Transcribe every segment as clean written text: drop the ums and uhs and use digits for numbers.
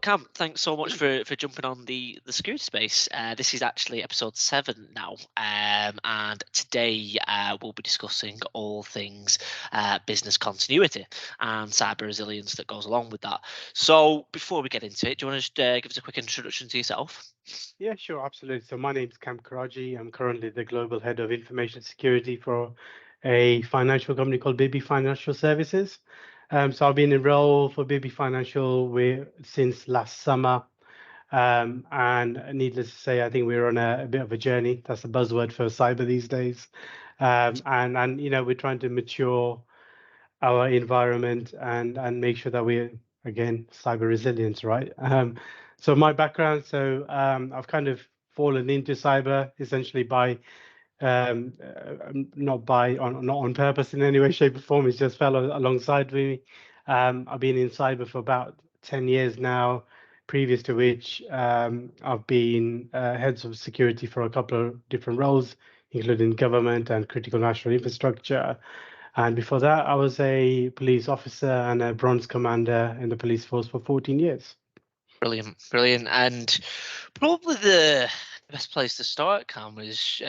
Cam, thanks so much for jumping on the security space. This is actually episode 7 now, and today we'll be discussing all things business continuity and cyber resilience that goes along with that. So before we get into it, do you want to just give us a quick introduction to yourself? Yeah, sure, absolutely. So my name is Kam Karaji. I'm currently the global head of information security for a financial company called BB Financial Services. So I've been enrolled for BB Financial since last summer. And needless to say, I think we're on a bit of a journey. That's a buzzword for cyber these days. And we're trying to mature our environment and make sure that we're again cyber resilience, right? So my background, I've kind of fallen into cyber essentially by not on purpose in any way, shape, or form. It's just fell alongside me. I've been in cyber for about 10 years now, previous to which I've been heads of security for a couple of different roles, including government and critical national infrastructure. And before that, I was a police officer and a bronze commander in the police force for 14 years. Brilliant, brilliant. And probably the best place to start, Cam, is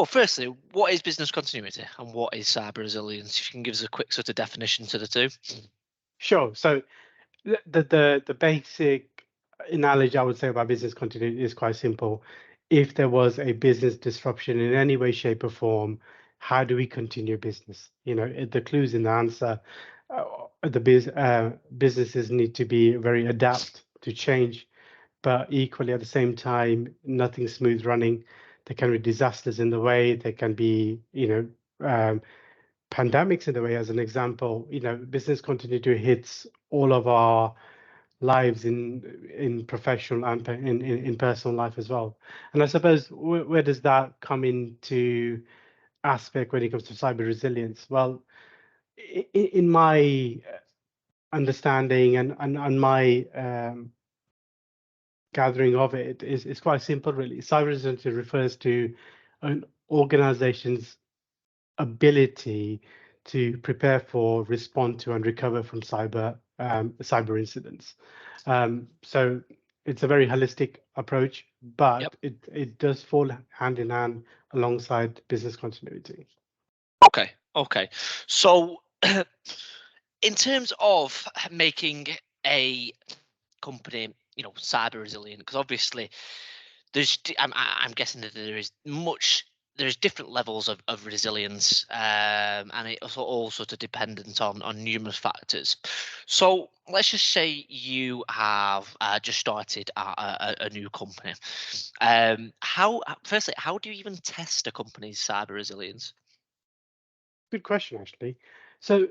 firstly, what is business continuity and what is cyber resilience? If you can give us a quick sort of definition to the two. Sure. So the basic analogy I would say about business continuity is quite simple. If there was a business disruption in any way, shape, or form, how do we continue business? The clues in the answer. Businesses need to be very adapt to change, but equally at the same time, nothing's smooth running. There can be disasters in the way. There can be, pandemics in the way. As an example, business continuity hits all of our lives in professional and in personal life as well. And I suppose where does that come into aspect when it comes to cyber resilience? Well, in my understanding and my gathering of it is quite simple, really. Cyber resilience refers to an organization's ability to prepare for, respond to, and recover from cyber incidents. So it's a very holistic approach, but Yep. it does fall hand in hand alongside business continuity. Okay. So, in terms of making a company, cyber resilient, because obviously I'm guessing that there's different levels of resilience, and it all sort of dependent on numerous factors. So let's just say you have just started a new company. How do you even test a company's cyber resilience? Good question, actually. So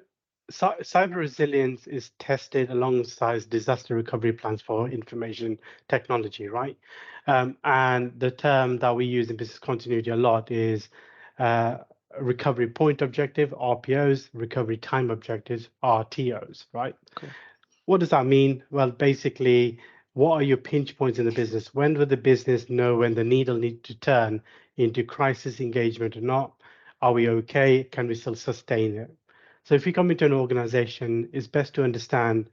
cyber resilience is tested alongside disaster recovery plans for information technology, right? And the term that we use in business continuity a lot is recovery point objective, RPOs, recovery time objectives, RTOs, right? Cool. What does that mean? Well, basically, what are your pinch points in the business? When will the business know when the needle needs to turn into crisis engagement or not? Are we okay? Can we still sustain it? So if you come into an organization, it's best to understand,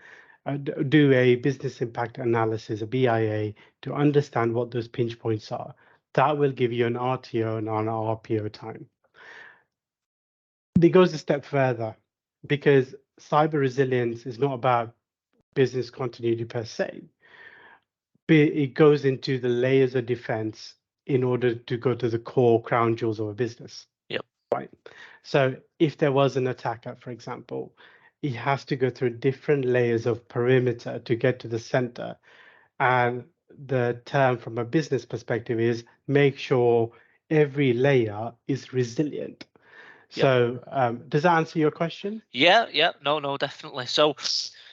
do a business impact analysis, a BIA, to understand what those pinch points are. That will give you an RTO and an RPO time. It goes a step further because cyber resilience is not about business continuity per se. It goes into the layers of defense in order to go to the core crown jewels of a business. Yep. Right. So if there was an attacker, for example, it has to go through different layers of perimeter to get to the center. And the term from a business perspective is make sure every layer is resilient. Yep. So does that answer your question? Yeah, no, definitely. So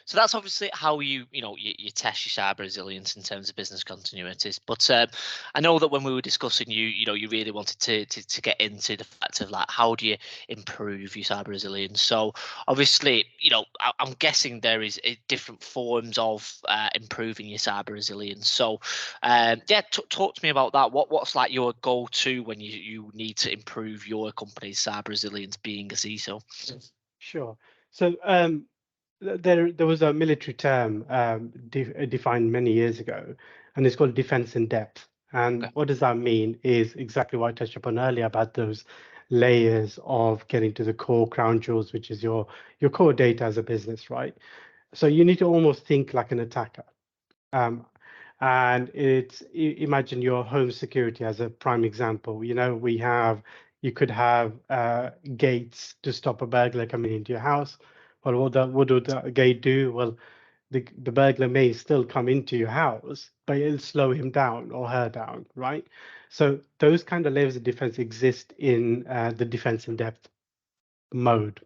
So that's obviously how you test your cyber resilience in terms of business continuities. But I know that when we were discussing, you really wanted to get into the fact of like how do you improve your cyber resilience. So obviously, I'm guessing there is different forms of improving your cyber resilience. So yeah, talk to me about that. What's like your go-to when you need to improve your company's cyber resilience, being a CISO? Sure. So there was a military term defined many years ago, and it's called defense in depth. And Okay. what does that mean is exactly what I touched upon earlier about those layers of getting to the core crown jewels, which is your core data as a business, right? So you need to almost think like an attacker. And imagine your home security as a prime example. You could have gates to stop a burglar coming into your house. Well, what would the gate do? Well, the burglar may still come into your house, but it'll slow him down or her down, right? So those kind of layers of defense exist in the defense in depth mode.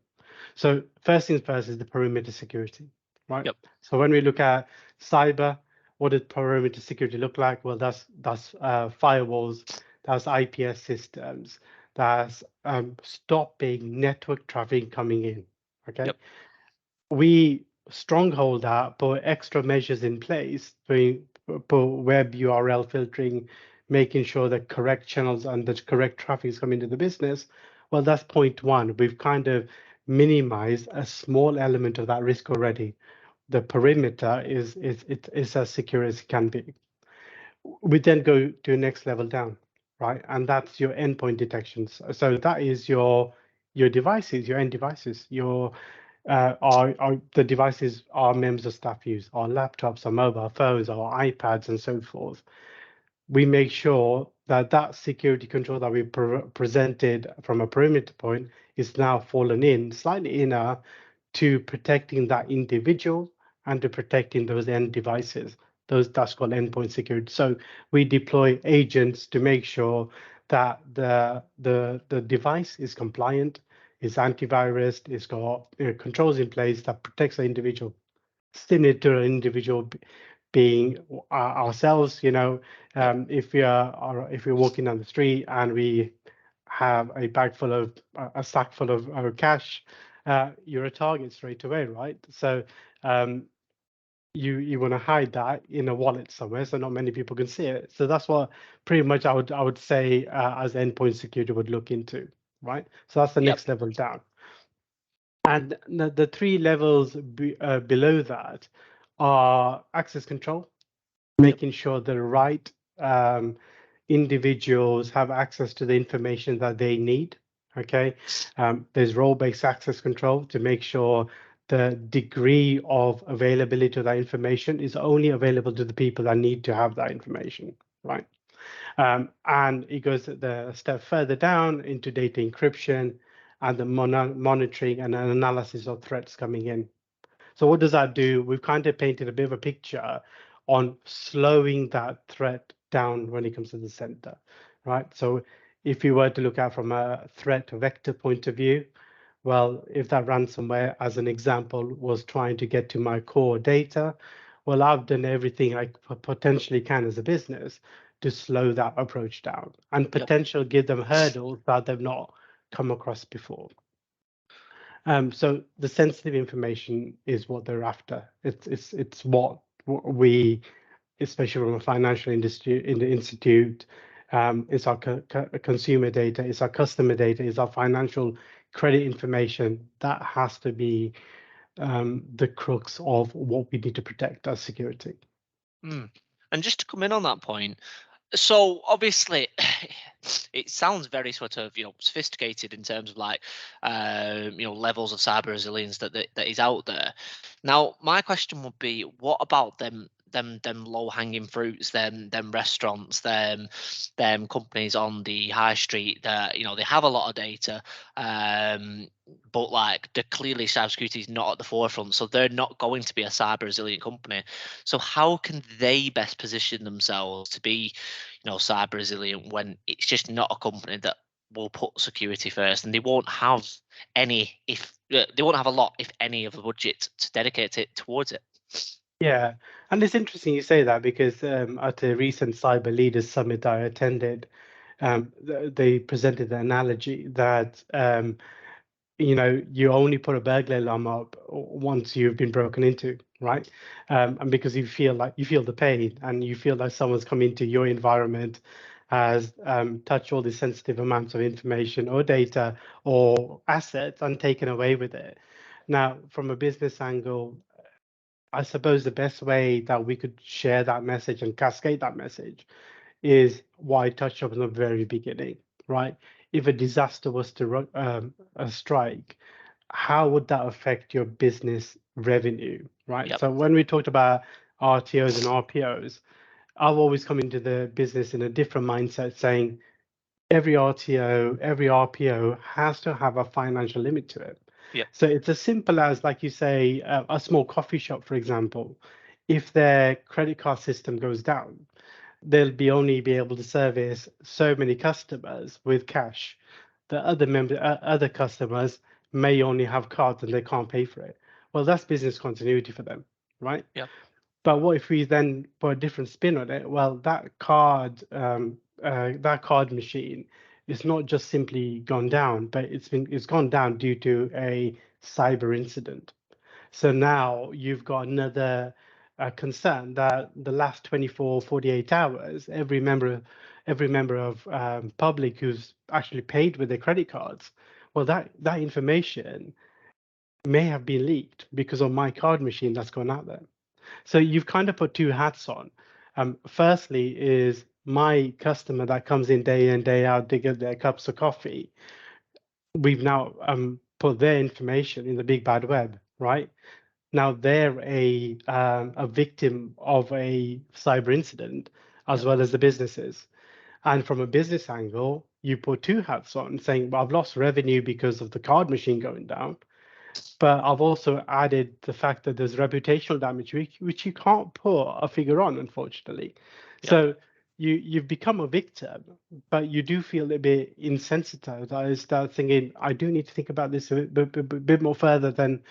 So first things first is the perimeter security, right? Yep. So when we look at cyber, what does perimeter security look like? Well, that's firewalls, that's IPS systems, that's stopping network traffic coming in. Okay, Yep. we stronghold that, put extra measures in place, put web URL filtering, making sure that correct channels and the correct traffic is coming to the business. Well, that's point one. We've kind of minimized a small element of that risk already. The perimeter is as secure as it can be. We then go to the next level down, right? And that's your endpoint detections. So that is your devices, your end devices, your are the devices our members of staff use, our laptops, our mobile phones, our iPads, and so forth. We make sure that that security control that we presented from a perimeter point is now fallen in slightly inner to protecting that individual and to protecting those end devices. That's called endpoint security. So we deploy agents to make sure that the device is compliant, is antivirus, it's got controls in place that protects the individual, similar to an individual being ourselves. Yep. If we're walking down the street and we have a sack full of cash, you're a target straight away, right? So um, you want to hide that in a wallet somewhere so not many people can see it. So that's what pretty much I would say as endpoint security would look into, right? So that's the Yep. next level down. And the three levels below that are access control, Yep. making sure the right individuals have access to the information that they need. Okay, there's role-based access control to make sure the degree of availability of that information is only available to the people that need to have that information, right? And it goes the step further down into data encryption and the monitoring and analysis of threats coming in. So what does that do? We've kind of painted a bit of a picture on slowing that threat down when it comes to the center, right? So if you were to look at from a threat vector point of view, well, if that ransomware, as an example, was trying to get to my core data, well, I've done everything I potentially can as a business to slow that approach down and Yep. potentially give them hurdles that they've not come across before. So the sensitive information is what they're after. It's what we, especially from a financial industry in the institute, it's our consumer data, it's our customer data, it's our financial credit information. That has to be the crux of what we need to protect as security. Mm. And just to come in on that point, so obviously it sounds very sort of sophisticated in terms of like levels of cyber resilience that is out there. Now my question would be, what about them low hanging fruits, them restaurants, them companies on the high street that they have a lot of data, but like the clearly cybersecurity is not at the forefront, so they're not going to be a cyber resilient company. So how can they best position themselves to be cyber resilient when it's just not a company that will put security first, and they won't have any if they won't have a lot, if any, of a budget to dedicate it towards it. Yeah, and it's interesting you say that because at a recent Cyber Leaders Summit I attended, they presented the analogy that you only put a burglar alarm up once you've been broken into, right? And because you feel the pain and you feel like someone's come into your environment, has touched all the sensitive amounts of information or data or assets and taken away with it. Now, from a business angle, I suppose the best way that we could share that message and cascade that message is what I touched on in the very beginning, right? If a disaster was to strike, how would that affect your business revenue, right? Yep. So when we talked about RTOs and RPOs, I've always come into the business in a different mindset, saying every RTO, every RPO has to have a financial limit to it. Yep. So it's as simple as, like you say, a small coffee shop, for example. If their credit card system goes down, they'll only be able to service so many customers with cash. The other customers may only have cards and they can't pay for it. Well, that's business continuity for them, right? Yep. But what if we then put a different spin on it? Well, that card machine is not just simply gone down, but it's gone down due to a cyber incident. So now you've got another concern that the last 24, 48 hours, every member of public who's actually paid with their credit cards, well, that information may have been leaked because of my card machine that's gone out there. So you've kind of put two hats on. Firstly, is my customer that comes in, day out, to get their cups of coffee. We've now put their information in the big bad web, right? Now they're a victim of a cyber incident, as Yep. well as the businesses. And from a business angle, you put two hats on, saying, well, I've lost revenue because of the card machine going down, but I've also added the fact that there's reputational damage, which you can't put a figure on, unfortunately. Yep. So you've become a victim, but you do feel a bit insensitive. I start thinking, I do need to think about this a bit more further than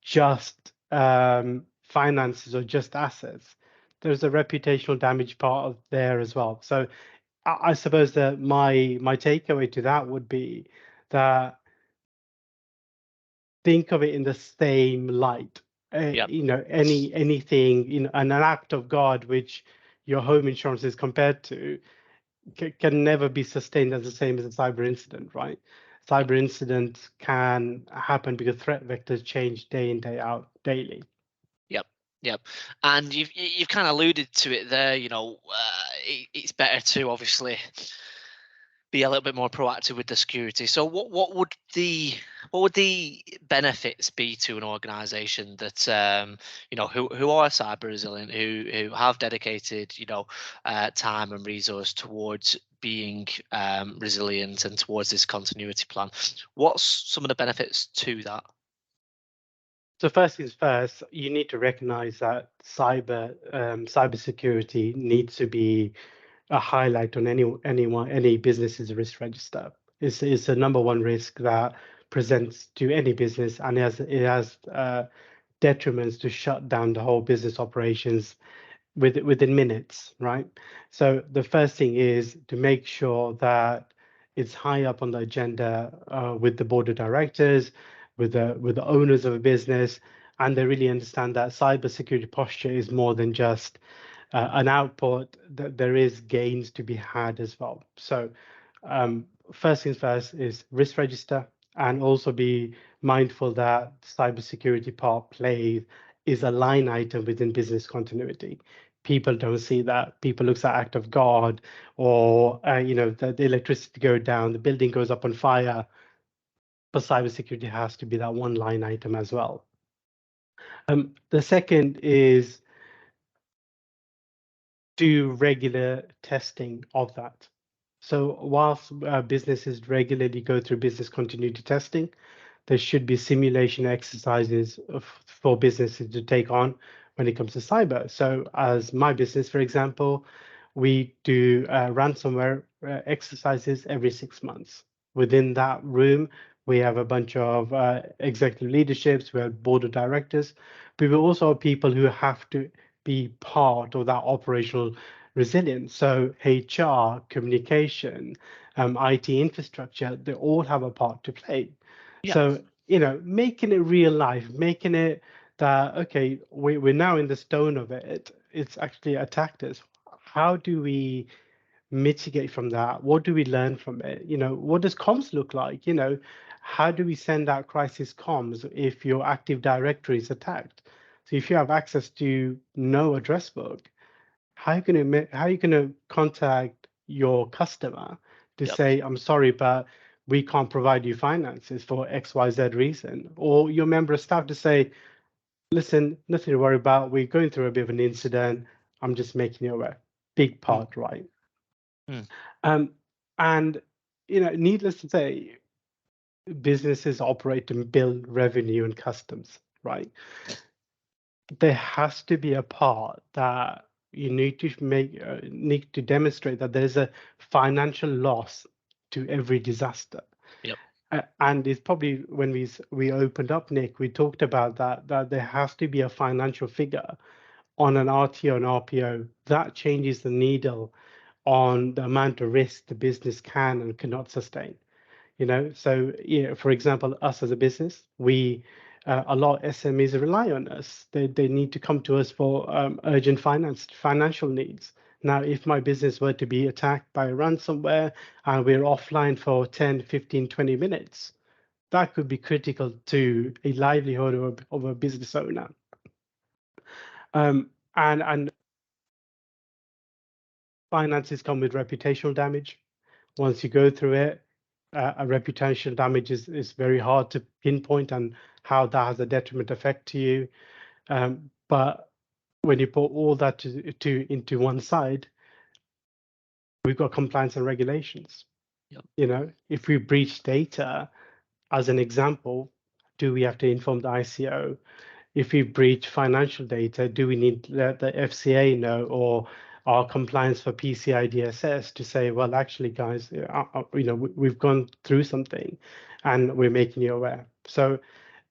just finances or just assets. There's a reputational damage part of there as well. So I suppose that my takeaway to that would be that think of it in the same light. Yep. Anything, an act of God which your home insurance is compared to can never be sustained as the same as a cyber incident, right? Yep. Cyber incidents can happen because threat vectors change day in, day out, daily. Yep. Yep. And you've kind of alluded to it there. It's better to obviously be a little bit more proactive with the security. So what would the benefits be to an organization that who are cyber resilient, who have dedicated time and resource towards being resilient and towards this continuity plan? What's some of the benefits to that? So first things first, you need to recognize that cybersecurity needs to be a highlight on any business's risk register. It's a number one risk that presents to any business, and it has detriments to shut down the whole business operations within minutes, right? So the first thing is to make sure that it's high up on the agenda with the board of directors, with the owners of a business, and they really understand that cybersecurity posture is more than just an output. That there is gains to be had as well. So first things first is risk register, and also be mindful that cybersecurity part plays is a line item within business continuity. People don't see that. People looks at act of God, or the electricity go down, the building goes up on fire, but cybersecurity has to be that one line item as well. The second is do regular testing of that. So whilst businesses regularly go through business continuity testing, there should be simulation exercises for businesses to take on when it comes to cyber. So as my business, for example, we do ransomware exercises every 6 months. within that room. We have a bunch of executive leaderships, we have board of directors, but we also have people who have to be part of that operational resilience. So HR, communication, IT infrastructure, they all have a part to play. Yeah. So, making it real life, making it that, okay, we're now in the stone of it, it's actually attacked us. How do we mitigate from that? What do we learn from it? What does comms look like? How do we send out crisis comms if your Active Directory is attacked? So if you have access to no address book, how are you gonna contact your customer to Yep. say, I'm sorry, but we can't provide you finances for XYZ reason? Or your member of staff to say, listen, nothing to worry about. We're going through a bit of an incident. I'm just making you aware. Big Mm, part, right? mm. Um, and needless to say, businesses operate to build revenue and customs, right? There has to be a part that you need to demonstrate that there's a financial loss to every disaster. Yep. And it's probably when we opened up, Nick, we talked about that there has to be a financial figure on an RTO and RPO that changes the needle on the amount of risk the business can and cannot sustain. So for example, us as a business, we a lot of SMEs rely on us. They need to come to us for urgent financial needs. Now, if my business were to be attacked by ransomware and we're offline for 10, 15, 20 minutes, that could be critical to a livelihood of a business owner. And finances come with reputational damage. Once you go through it, a reputational damage is very hard to pinpoint and how that has a detriment effect to you. But when you put all that into one side, we've got compliance and regulations. Yep. If we breach data, as an example, do we have to inform the ICO? If we breach financial data, do we need to let the FCA know or our compliance for PCI DSS to say, well, actually, guys, we've gone through something and we're making you aware. So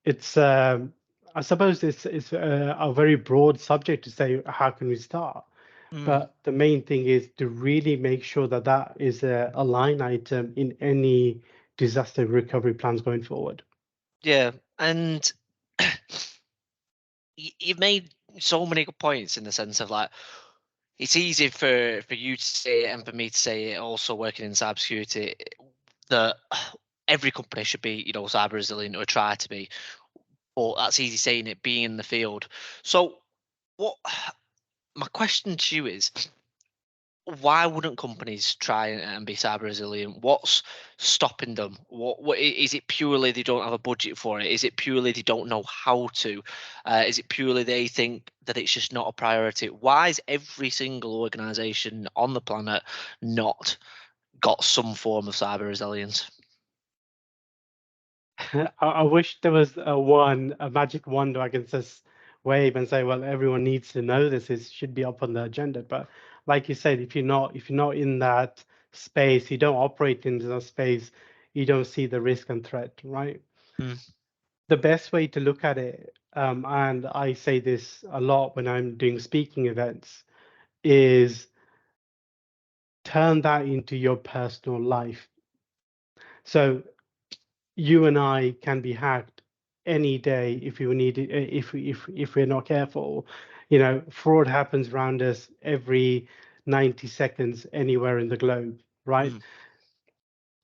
it's, I suppose it's a very broad subject to say, how can we start? Mm. But the main thing is to really make sure that that is a line item in any disaster recovery plans going forward. Yeah. And you've made so many good points in the sense of like it's easy for you to say it and for me to say it. Also working in cybersecurity, that every company should be cyber resilient or try to be. But that's easy saying it, being in the field. So what my question to you is, why wouldn't companies try and be cyber resilient? What's stopping them? Is it purely they don't have a budget for it? Is it purely they don't know how to? Is it purely they think that it's just not a priority? Why is every single organization on the planet not got some form of cyber resilience? I wish there was a magic wand I can just wave and say, well, everyone needs to know this. It should be up on the agenda. But like you said, if you're not in that space, you don't operate in that space, you don't see the risk and threat, right? Mm, The best way to look at it, and I say this a lot when I'm doing speaking events, is turn that into your personal life. So you and I can be hacked any day if we need it, if we're not careful. Fraud happens around us every 90 seconds anywhere in the globe, right? mm,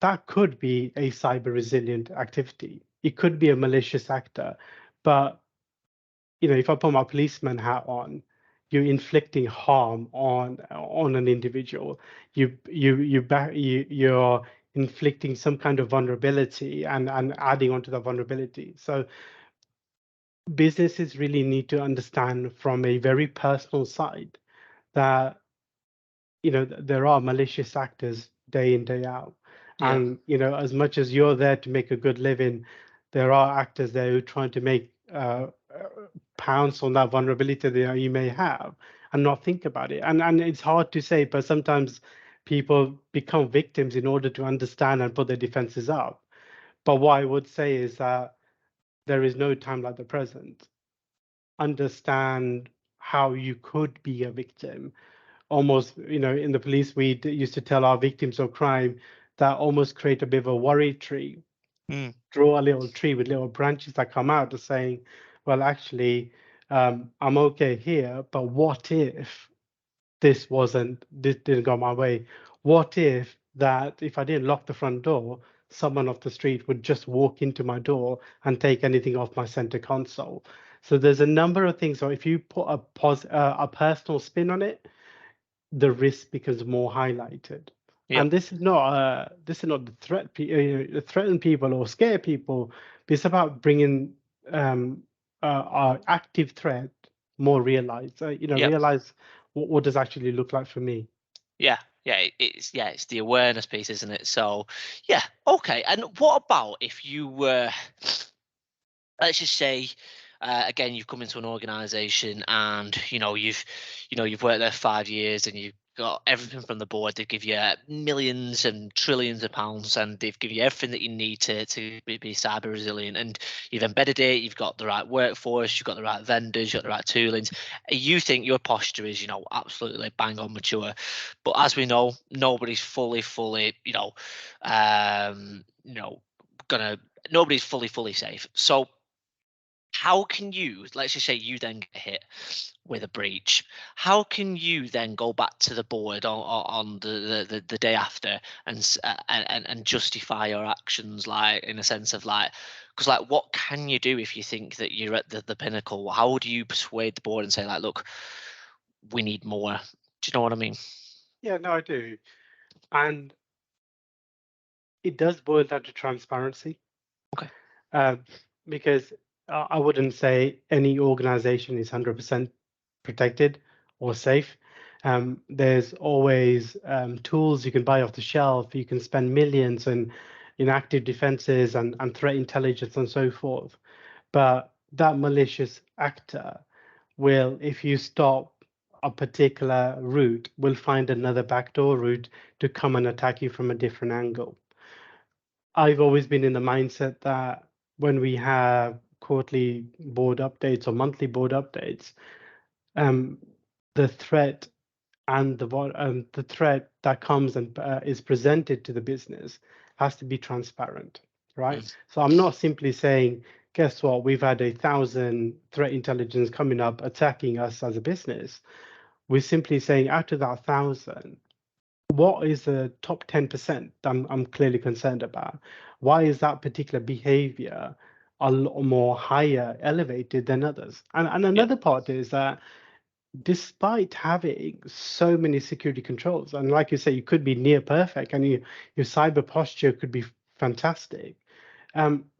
That could be a cyber resilient activity. It could be a malicious actor, but if I put my policeman hat on, you're inflicting harm on an individual. You're inflicting some kind of vulnerability and adding onto the vulnerability. So businesses really need to understand from a very personal side that there are malicious actors day in day out, yeah. and as much as you're there to make a good living, there are actors there who are trying to make pounce on that vulnerability that you may have and not think about it. And it's hard to say, but sometimes people become victims in order to understand and put their defenses up. But what I would say is that there is no time like the present. Understand how you could be a victim. Almost, in the police, we used to tell our victims of crime that almost create a bit of a worry tree. Mm. Draw a little tree with little branches that come out, to saying, well, actually, I'm okay here, but what if this didn't go my way? What if I didn't lock the front door, someone off the street would just walk into my door and take anything off my center console? So there's a number of things. So if you put a personal spin on it, the risk becomes more highlighted. Yep. And this is not the threaten people or scare people. But it's about bringing our active threat more realized. Yep. Realize what does actually look like for me. Yeah. It's the awareness piece, isn't it? So, yeah, okay. And what about if you were, let's just say, again, you've come into an organization and you've worked there 5 years and you've got everything from the board. They give you millions and trillions of pounds, and they've given you everything that you need to be cyber resilient. And you've embedded it. You've got the right workforce. You've got the right vendors. You've got the right toolings. You think your posture is, absolutely bang on mature, but as we know, nobody's fully, um, you know, gonna nobody's fully safe. So how can you, let's just say you then get hit with a breach, how can you then go back to the board on the day after and justify your actions, like in a sense of like, because like what can you do if you think that you're at the pinnacle? How do you persuade the board and say like, look, we need more? Do you know what I mean? Yeah, no, I do. And it does boil down to transparency. Okay. Um, because I wouldn't say any organization is 100% protected or safe. There's always tools you can buy off the shelf. You can spend millions in active defenses and threat intelligence and so forth. But that malicious actor will, if you stop a particular route, will find another backdoor route to come and attack you from a different angle. I've always been in the mindset that when we have quarterly board updates or monthly board updates, um, the threat the threat that comes and is presented to the business has to be transparent, right? Mm. So I'm not simply saying, guess what, we've had 1,000 threat intelligence coming up attacking us as a business. We're simply saying, out of that 1,000, what is the top 10% I'm clearly concerned about? Why is that particular behavior a lot more higher elevated than others? And Yeah. another part is that despite having so many security controls, and like you say, you could be near perfect and your cyber posture could be fantastic,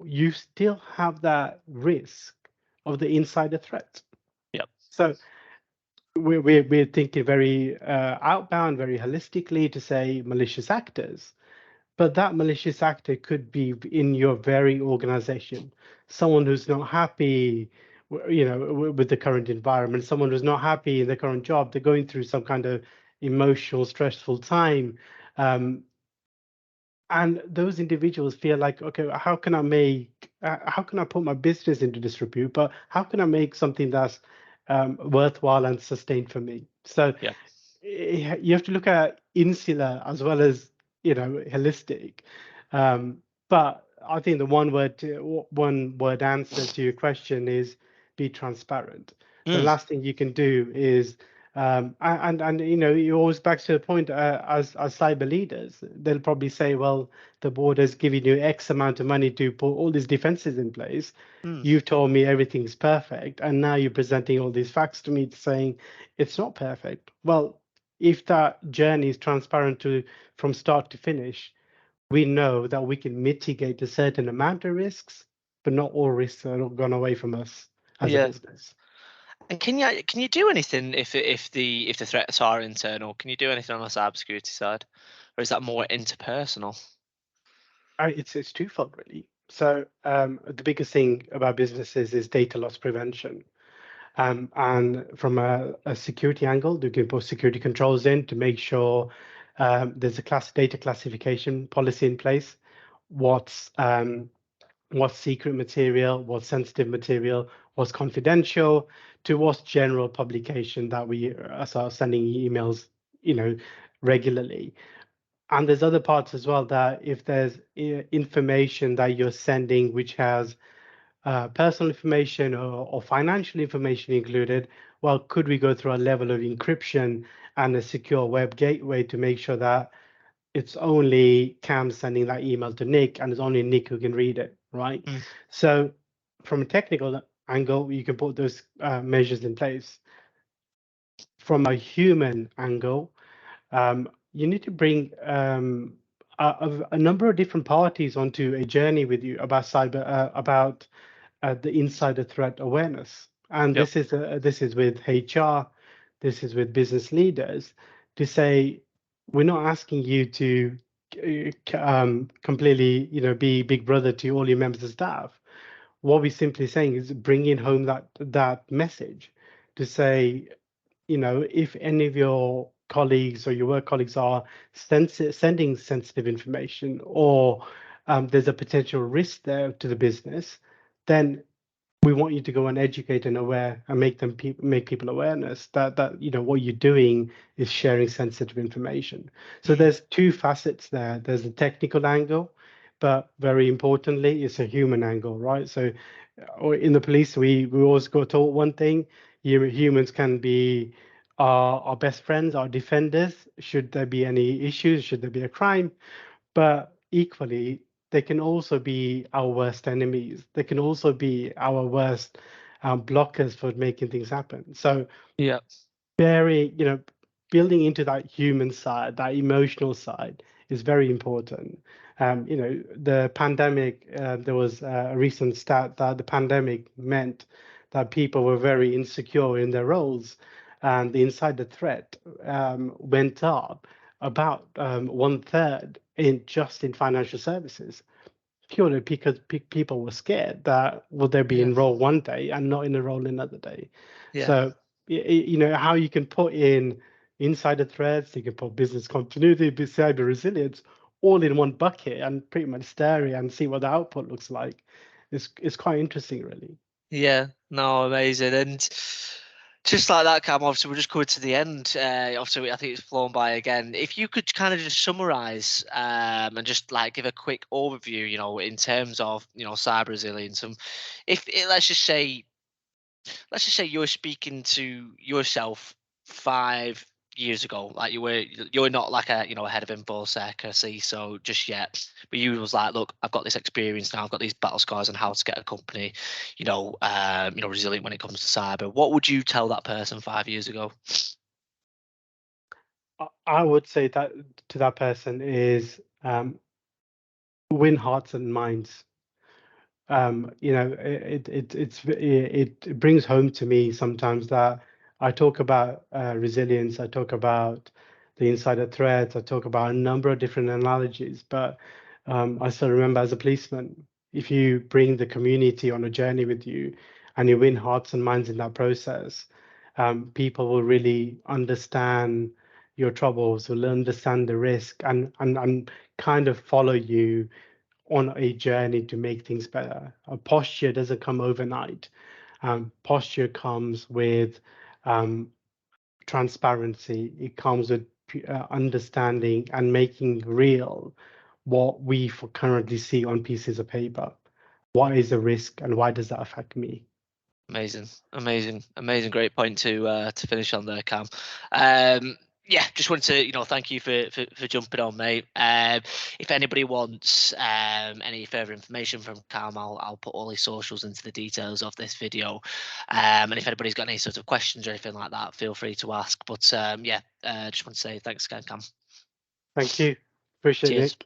you still have that risk of the insider threat. Yeah. So we're thinking very outbound, very holistically to say malicious actors, but that malicious actor could be in your very organization, someone who's not happy, with the current environment, someone who's not happy in their current job, they're going through some kind of emotional, stressful time. Um, and those individuals feel like, okay, how can I put my business into disrepute, but how can I make something that's worthwhile and sustained for me? So Yeah. you have to look at insular as well as holistic. But I think the one word answer to your question is be transparent. The Mm. last thing you can do is and it always back to the point, as cyber leaders, they'll probably say, well, the board has given you X amount of money to put all these defenses in place. Mm. You've told me everything's perfect, and now you're presenting all these facts to me saying it's not perfect. Well, if that journey is transparent from start to finish, we know that we can mitigate a certain amount of risks, but not all risks are gone away from us as a Yeah. business. And can you do anything if the threats are internal? Can you do anything on the cybersecurity side, or is that more interpersonal? It's twofold really. So the biggest thing about businesses is data loss prevention. And from a security angle, you can put security controls in to make sure There's a data classification policy in place. What's secret material, what's sensitive material, what's confidential, to what's general publication that we are sending emails, regularly. And there's other parts as well, that if there's information that you're sending which has personal information or financial information included, well, could we go through a level of encryption and a secure web gateway to make sure that it's only Cam sending that email to Nick, and it's only Nick who can read it, right? Mm. So from a technical angle, you can put those measures in place. From a human angle, you need to bring a number of different parties onto a journey with you about about the insider threat awareness. And Yep. this is with HR, this is with business leaders, to say we're not asking you to completely, be big brother to all your members of staff. What we're simply saying is bringing home that message to say, if any of your colleagues or your work colleagues are sending sensitive information, or there's a potential risk there to the business, then we want you to go and educate and aware and make people awareness that what you're doing is sharing sensitive information. So Mm. there's two facets there. There's the technical angle, but very importantly, it's a human angle, right? So or in the police, we always go taught one thing: humans can be our best friends, our defenders. Should there be any issues, should there be a crime, but equally, they can also be our worst enemies. They can also be our worst blockers for making things happen. So Yeah. very, building into that human side, that emotional side is very important. The pandemic, there was a recent stat that the pandemic meant that people were very insecure in their roles, and the insider threat went up about 1/3 in financial services, purely because people were scared that will they be Yeah. in role one day and not in a role another day. Yeah. So how you can put in insider threats, you can put business continuity, cyber resilience, all in one bucket and pretty much stare it and see what the output looks like. It's quite interesting, really. Yeah, no, amazing. And just like that, Cam, obviously we're just coming to the end. Obviously, I think it's flown by again. If you could kind of just summarize and just like give a quick overview, in terms of, cyber resilience. And if let's just say you're speaking to yourself 5 years ago, like you're not like a head of InfoSec or CISO just yet, but you was like, look, I've got this experience now, I've got these battle scars on how to get a company, resilient when it comes to cyber. What would you tell that person 5 years ago? I would say that to that person is win hearts and minds. It brings home to me sometimes that I talk about resilience, I talk about the insider threats, I talk about a number of different analogies, but I still remember as a policeman, if you bring the community on a journey with you and you win hearts and minds in that process, people will really understand your troubles, will understand the risk, and kind of follow you on a journey to make things better. A posture doesn't come overnight. Posture comes with transparency. It comes with understanding and making real what we currently see on pieces of paper. What is the risk and why does that affect me? Amazing, amazing, amazing. Great point to finish on there, Cam. Yeah, just wanted to thank you for jumping on, mate. If anybody wants any further information from Cam, I'll put all his socials into the details of this video. And if anybody's got any sort of questions or anything like that, feel free to ask. But yeah, just want to say thanks again, Cam. Thank you. Appreciate it, Cheers. Nick.